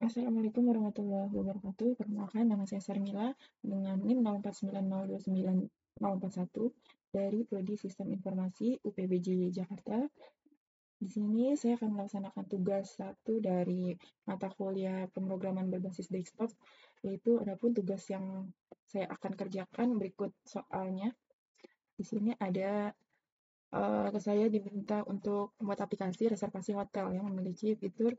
Assalamualaikum warahmatullahi wabarakatuh. Perkenalkan, nama saya Sarmila dengan NIM 0490290041 dari Prodi Sistem Informasi UPBJ Jakarta. Di sini saya akan melaksanakan tugas satu dari mata kuliah pemrograman berbasis desktop, yaitu adapun tugas yang saya akan kerjakan berikut soalnya. Di sini ada saya diminta untuk membuat aplikasi reservasi hotel yang memiliki fitur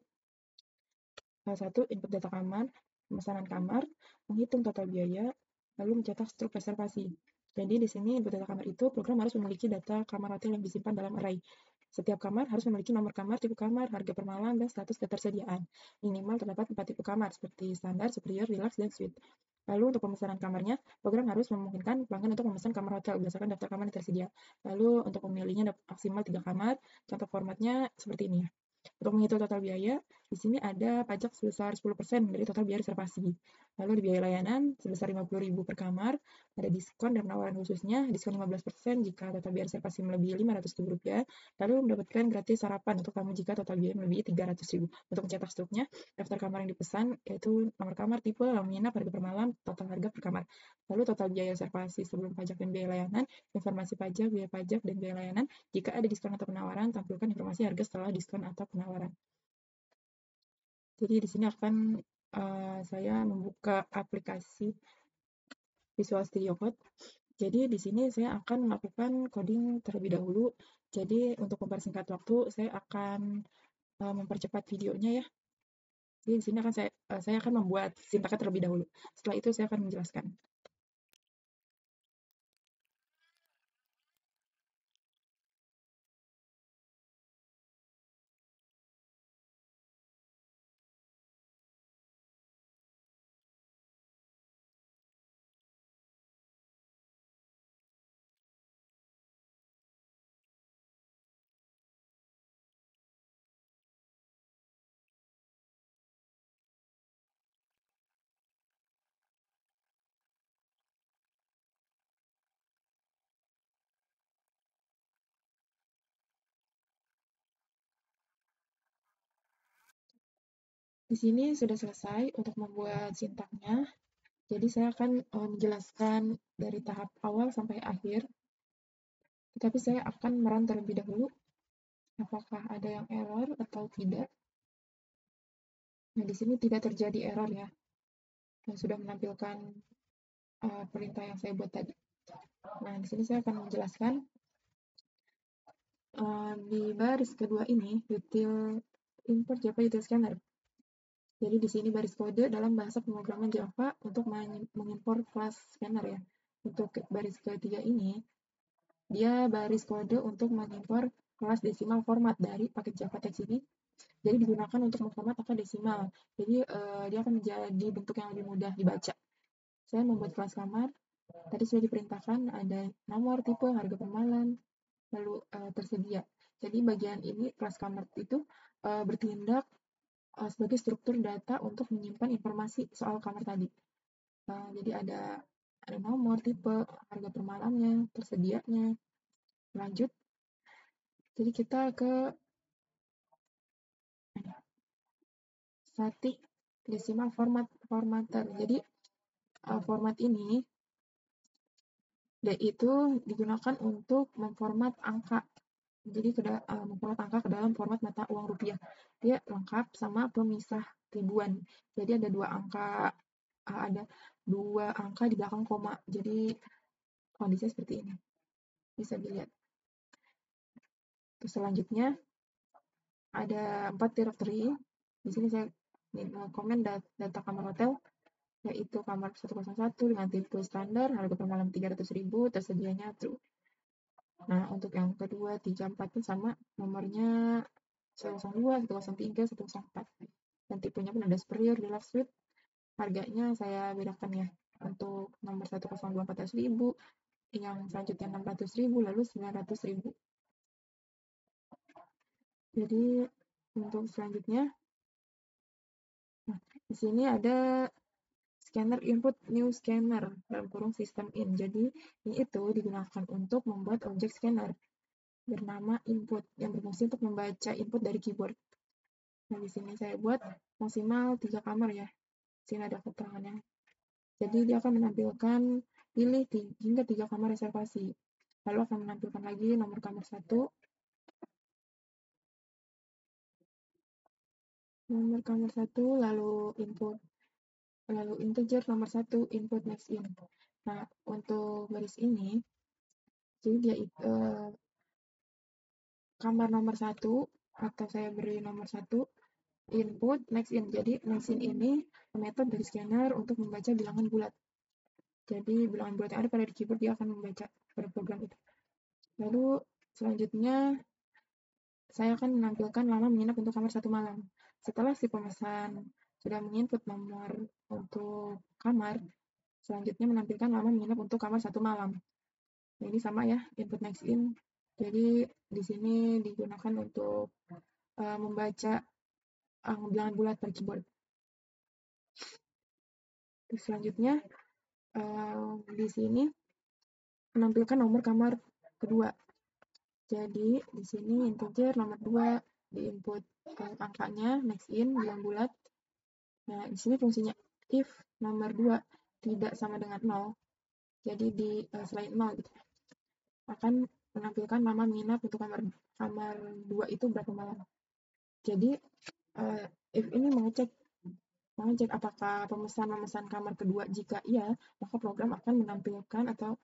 salah satu, input data kamar, pemesanan kamar, menghitung total biaya, lalu mencetak struk reservasi. Jadi di sini input data kamar itu program harus memiliki data kamar hotel yang disimpan dalam array. Setiap kamar harus memiliki nomor kamar, tipe kamar, harga per malam, dan status ketersediaan. Minimal terdapat 4 tipe kamar seperti standar, superior, deluxe, dan suite. Lalu untuk pemesanan kamarnya, program harus memungkinkan pelanggan untuk memesan kamar hotel berdasarkan daftar kamar yang tersedia. Lalu untuk memilihnya maksimal 3 kamar, contoh formatnya seperti ini ya. Untuk menghitung total biaya, di sini ada pajak sebesar 10% dari total biaya reservasi. Lalu di biaya layanan sebesar 50.000 per kamar, ada diskon dan penawaran khususnya, diskon 15% jika total biaya reservasi melebihi Rp500.000, lalu mendapatkan gratis sarapan untuk tamu jika total biaya melebihi Rp300.000. Untuk mencetak struknya, daftar kamar yang dipesan, yaitu nomor kamar, tipe, lama menginap, harga per malam, total harga per kamar. Lalu total biaya reservasi sebelum pajak dan biaya layanan, informasi pajak, biaya pajak, dan biaya layanan. Jika ada diskon atau penawaran, tampilkan informasi harga setelah diskon atau penawaran. Jadi di sini akan saya membuka aplikasi Visual Studio Code. Jadi di sini saya akan melakukan coding terlebih dahulu. Jadi untuk mempersingkat waktu, saya akan mempercepat videonya ya. Jadi di sini akan saya akan membuat sintaknya terlebih dahulu. Setelah itu saya akan menjelaskan. Di sini sudah selesai untuk membuat sintaknya. Jadi saya akan menjelaskan dari tahap awal sampai akhir. Tetapi saya akan merun terlebih dahulu apakah ada yang error atau tidak. Nah, di sini tidak terjadi error ya. Dan sudah menampilkan perintah yang saya buat tadi. Nah, di sini saya akan menjelaskan di baris kedua ini util import Java util scanner. Jadi di sini baris kode dalam bahasa pemrograman Java untuk mengimpor kelas scanner ya. Untuk baris ketiga ini, dia baris kode untuk mengimpor kelas desimal format dari paket Java text ini. Jadi digunakan untuk memformat angka desimal. Jadi dia akan menjadi bentuk yang lebih mudah dibaca. Saya membuat kelas kamar. Tadi sudah diperintahkan ada nomor, tipe, harga per malam, lalu tersedia. Jadi bagian ini kelas kamar itu bertindak sebagai struktur data untuk menyimpan informasi soal kamar tadi. Jadi ada nomor, tipe, harga per malamnya, tersedianya. Lanjut. Jadi kita ke static decimal formatter. Jadi format ini itu digunakan untuk memformat angka. Jadi memformat angka ke dalam format mata uang rupiah. Dia lengkap sama pemisah ribuan. Jadi ada dua angka di belakang koma. Jadi kondisinya seperti ini. Bisa dilihat. Terus selanjutnya ada 4 directory. Di sini saya komen data kamar hotel, yaitu kamar 101 dengan tipe standar, harga per malam 300.000, tersedianya true. Nah, untuk yang kedua, 3, 4 pun sama, nomornya 102, 103, 104. Dan tipenya pun ada superior, deluxe, suite. Harganya saya bedakan ya. Untuk nomor 102 400.000, yang selanjutnya 600.000, lalu 900.000. Jadi untuk selanjutnya, nah, di sini ada scanner input new scanner dalam kurung system in. Jadi ini itu digunakan untuk membuat objek scanner bernama input yang berfungsi untuk membaca input dari keyboard. Nah, di sini saya buat maksimal 3 kamar ya. Di sini ada keterangannya. Jadi dia akan menampilkan pilih hingga 3 kamar reservasi. Lalu akan menampilkan lagi nomor kamar 1, lalu input, lalu integer nomor 1, input next in. Nah, untuk baris ini, jadi dia kamar nomor 1, atau saya beri nomor 1, input next in. Jadi next in ini metode dari scanner untuk membaca bilangan bulat. Jadi bilangan bulat yang ada pada di keyboard dia akan membaca pada program itu. Lalu selanjutnya saya akan menampilkan lama menginap untuk kamar 1 malam. Setelah si pemesan sudah menginput nomor untuk kamar, selanjutnya menampilkan lama menginap untuk kamar 1 malam. Nah, ini sama ya, input next in. Jadi di sini digunakan untuk membaca bilangan bulat pada keyboard. Terus selanjutnya di sini menampilkan nomor kamar kedua. Jadi di sini integer nomor 2 diinput angkanya next in bilangan bulat. Nah, di sini fungsinya if nomor 2 tidak sama dengan 0. Jadi di selain 0 gitu. Akan menampilkan lama menginap untuk kamar 2 itu berapa malam. Jadi if ini mengecek apakah pemesan memesan kamar kedua. Jika iya, maka program akan menampilkan atau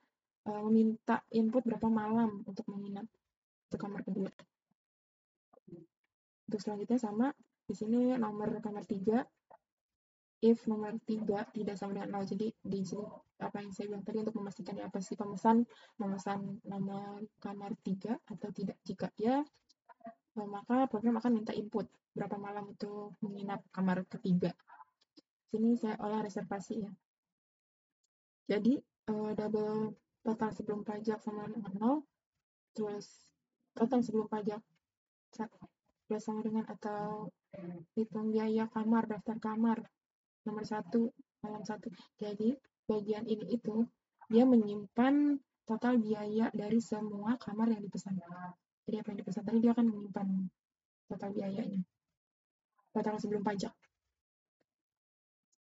meminta input berapa malam untuk menginap untuk kamar kedua. Untuk selanjutnya sama, di sini nomor kamar 3, if nomor 3 tidak sama dengan 0. Jadi di sini apa yang saya bilang tadi untuk memastikan apa sih pemesan memesan nomor kamar 3 atau tidak. Jika ya, maka program akan minta input berapa malam untuk menginap kamar ketiga. Sini saya olah reservasi ya. Jadi double total sebelum pajak sama dengan 0, terus total sebelum pajak plus sama dengan atau hitung biaya kamar, daftar kamar nomor 1, malam 1. Jadi bagian ini itu dia menyimpan total biaya dari semua kamar yang dipesan. Jadi apa yang dipesan tadi dia akan menyimpan total biayanya, total sebelum pajak.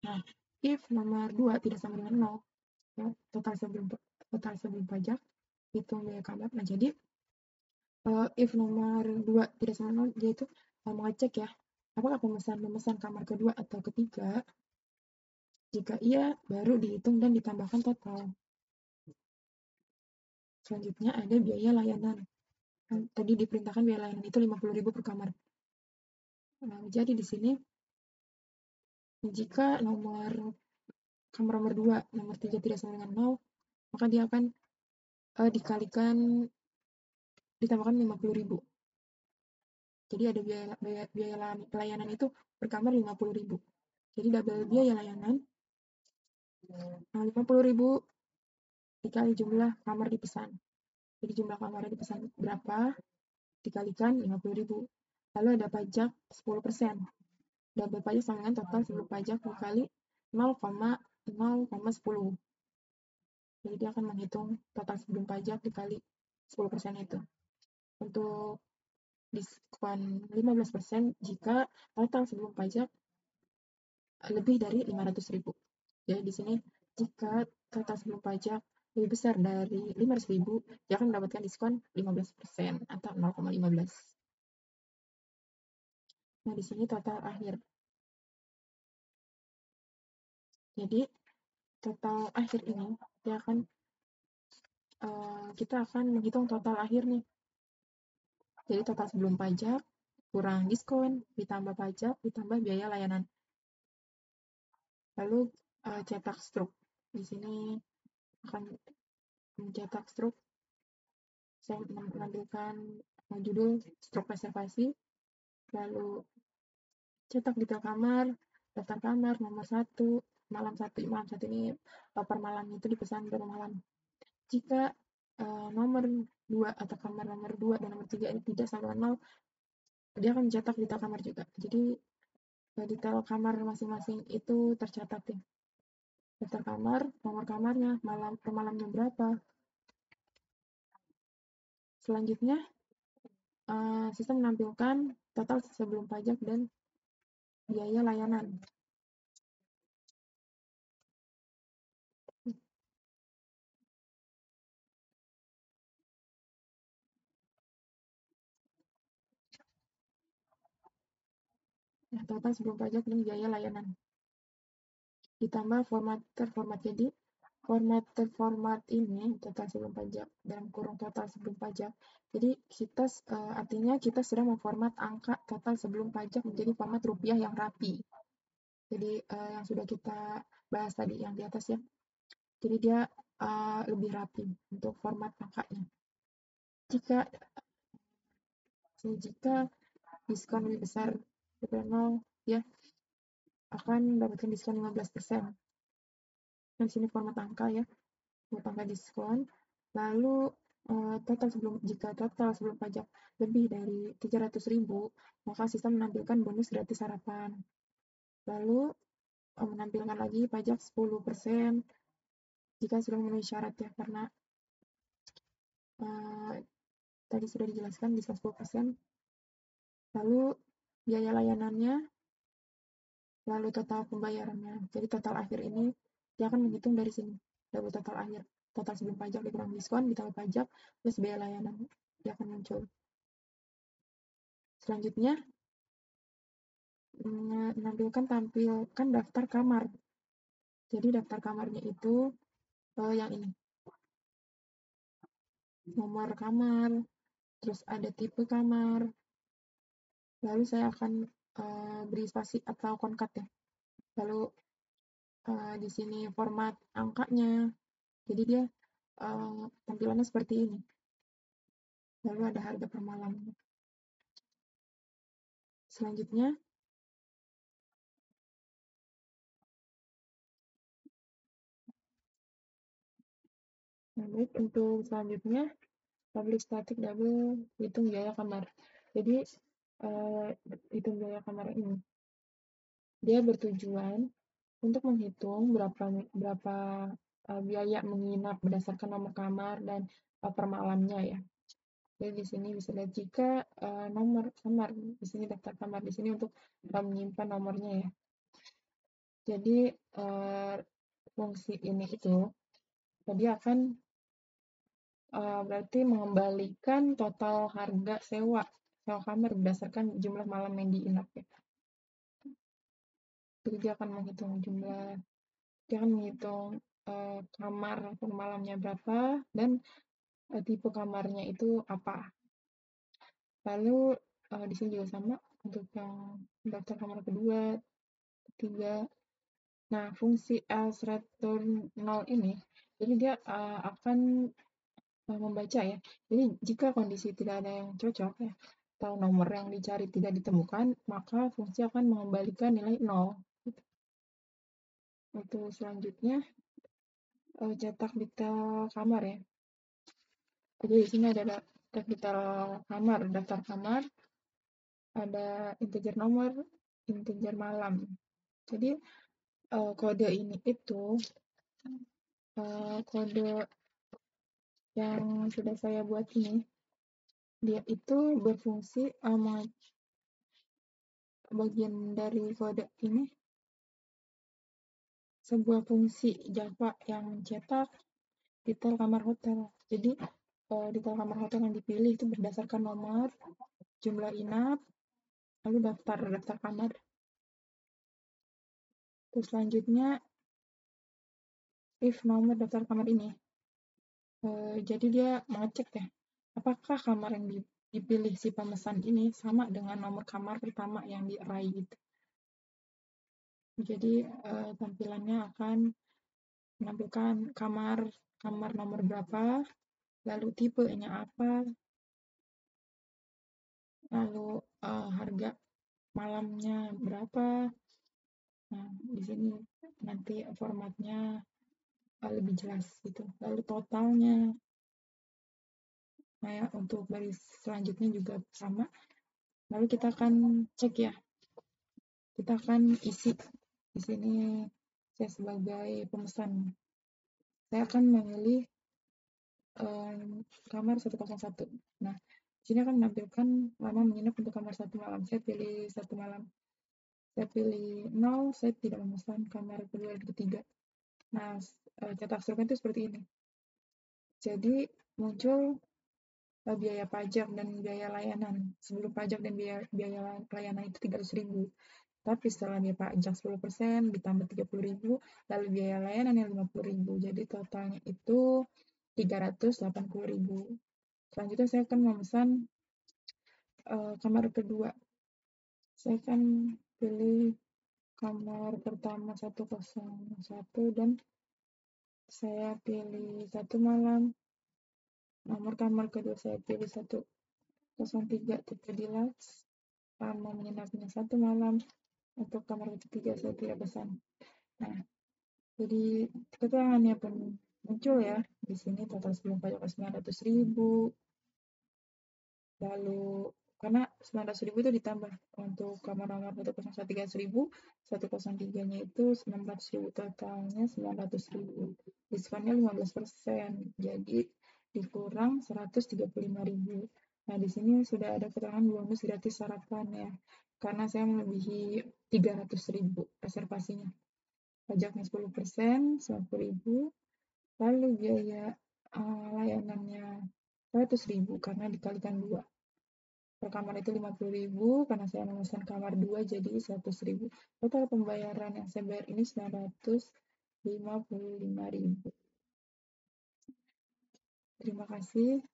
Nah, if nomor 2 tidak sama dengan 0, ya, total sebelum pajak, hitung biaya kamar. Nah, jadi if nomor 2 tidak sama 0, dia itu mengecek ya, apakah pemesan memesan kamar kedua atau ketiga. Jika iya, baru dihitung dan ditambahkan total. Selanjutnya ada biaya layanan. Tadi diperintahkan biaya layanan itu 50.000 per kamar. Nah, jadi di sini jika kamar nomor 2, nomor 3 tidak sama dengan 0, maka dia akan ditambahkan 50.000. Jadi ada biaya layanan itu per kamar 50.000. Jadi double biaya layanan 50.000 dikali jumlah kamar dipesan. Jadi jumlah kamar yang dipesan berapa dikalikan 50.000. Lalu ada pajak 10%. Double pajak sama dengan total sebelum pajak dikali 0,10. Jadi dia akan menghitung total sebelum pajak dikali 10% itu. Untuk diskon 15% jika total sebelum pajak lebih dari 500.000. Jadi di sini jika total sebelum pajak lebih besar dari 500.000, dia akan mendapatkan diskon 15% atau 0,15. Nah, di sini total akhir. Jadi total akhir ini dia akan kita akan menghitung total akhir nih. Jadi total sebelum pajak kurang diskon ditambah pajak ditambah biaya layanan. Lalu cetak struk. Di sini akan mencetak struk. Saya menampilkan judul struk reservasi. Lalu cetak detail kamar, daftar kamar, nomor 1, malam 1 ini per malam itu dipesan berapa malam. Jika nomor 2 atau kamar nomor 2 dan nomor 3 ini tidak sama dengan 0, dia akan mencetak detail kamar juga. Jadi detail kamar masing-masing itu tercatat ya. Daftar kamar, nomor kamarnya, per malamnya berapa. Selanjutnya sistem menampilkan total sebelum pajak dan biaya layanan. Nah, total sebelum pajak dan biaya layanan. Ditambah format terformat. Jadi, format terformat ini total sebelum pajak dalam kurung total sebelum pajak. Jadi, artinya kita sedang memformat angka total sebelum pajak menjadi format rupiah yang rapi. Jadi, yang sudah kita bahas tadi yang di atas ya. Jadi dia lebih rapi untuk format angkanya. Jika diskon lebih besar daripada 0, ya akan mendapatkan diskon 15%. Nah, di sini format angka ya, format angka diskon. Lalu jika total sebelum pajak lebih dari 300.000, maka sistem menampilkan bonus gratis sarapan. Lalu menampilkan lagi pajak 10% jika sudah memenuhi syarat ya, karena tadi sudah dijelaskan diskon 10%. Lalu biaya layanannya, lalu total pembayarannya. Jadi total akhir ini dia akan menghitung dari sini. Lalu total akhir, total sebelum pajak dikurang diskon, ditambah pajak, plus biaya layanan. Dia akan muncul. Selanjutnya, tampilkan daftar kamar. Jadi daftar kamarnya itu yang ini. Nomor kamar, terus ada tipe kamar. Lalu saya akan beri spasi atau konkat ya. Lalu di sini format angkanya. Jadi dia tampilannya seperti ini. Lalu ada harga per malam. Selanjutnya, baik, untuk selanjutnya public static double hitung biaya kamar. Jadi hitung biaya kamar ini dia bertujuan untuk menghitung berapa biaya menginap berdasarkan nomor kamar dan per malamnya ya. Jadi di sini bisa lihat jika nomor kamar di sini daftar kamar di sini untuk menyimpan nomornya ya. Jadi fungsi ini itu tadi akan berarti mengembalikan total harga sewa kamar berdasarkan jumlah malam yang diinap ya. Jadi dia akan menghitung kamar per malamnya berapa dan tipe kamarnya itu apa. Lalu di sini juga sama untuk yang daftar kamar kedua, ketiga. Nah, fungsi else return 0 ini, jadi dia akan membaca ya. Jadi jika kondisi tidak ada yang cocok ya, atau nomor yang dicari tidak ditemukan, maka fungsi akan mengembalikan nilai 0. Untuk selanjutnya cetak detail kamar ya. Jadi di sini ada cetak detail kamar, daftar kamar, ada integer nomor, integer malam. Jadi kode ini itu kode yang sudah saya buat ini, dia itu berfungsi bagian dari kode ini sebuah fungsi Java yang mencetak detail kamar hotel. Jadi detail kamar hotel yang dipilih itu berdasarkan nomor, jumlah inap, lalu daftar kamar. Terus selanjutnya if nomor daftar kamar ini. Jadi dia mengecek ya, apakah kamar yang dipilih si pemesan ini sama dengan nomor kamar pertama yang di array gitu. Jadi tampilannya akan menampilkan kamar nomor berapa, lalu tipenya apa, lalu harga malamnya berapa. Nah, di sini nanti formatnya lebih jelas gitu. Lalu totalnya. Nah, ya, untuk baris selanjutnya juga sama. Lalu kita akan cek ya. Kita akan isi di sini saya sebagai pemesan. Saya akan memilih kamar 101. Nah, di sini akan menampilkan lama menginap untuk kamar 1 malam. Saya pilih 1 malam. Saya pilih 0, saya tidak memesan kamar kedua dan ketiga. Nah, cetak struknya itu seperti ini. Jadi muncul biaya pajak dan biaya layanan. Sebelum pajak dan biaya layanan itu 300.000. Tapi setelah biaya pajak 10% ditambah 30.000, lalu biaya layanan yang 50.000. Jadi totalnya itu 380.000. Selanjutnya saya akan memesan kamar kedua. Saya akan pilih kamar pertama 101 dan saya pilih 1 malam. Nomor kamar kedua saya pilih 103 tipe deluxe. Lama menginapnya 1 malam. Untuk kamar ketiga saya tidak pesan. Nah, jadi keterangannya pun muncul ya. Di sini total sebelum pajak 900.000. Lalu karena 900.000 itu ditambah untuk kamar nomor 101 300.000, 103-nya itu 900.000, totalnya 900.000. Diskonnya 15%, jadi dikurang 135.000. Nah, di sini sudah ada keterangan bonus gratis sarapan ya, karena saya melebihi 300.000 reservasinya. Pajaknya 10%, 90.000, lalu biaya layanannya 100.000 karena dikalikan 2. Per kamar itu 50.000, karena saya memesan kamar 2 jadi 100.000. Total pembayaran yang saya bayar ini 955.000. Terima kasih.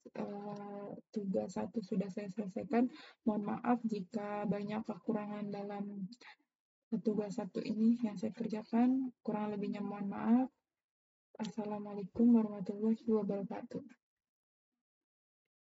Tugas 1 sudah saya selesaikan. Mohon maaf jika banyak kekurangan dalam tugas 1 ini yang saya kerjakan. Kurang lebihnya mohon maaf. Assalamualaikum warahmatullahi wabarakatuh.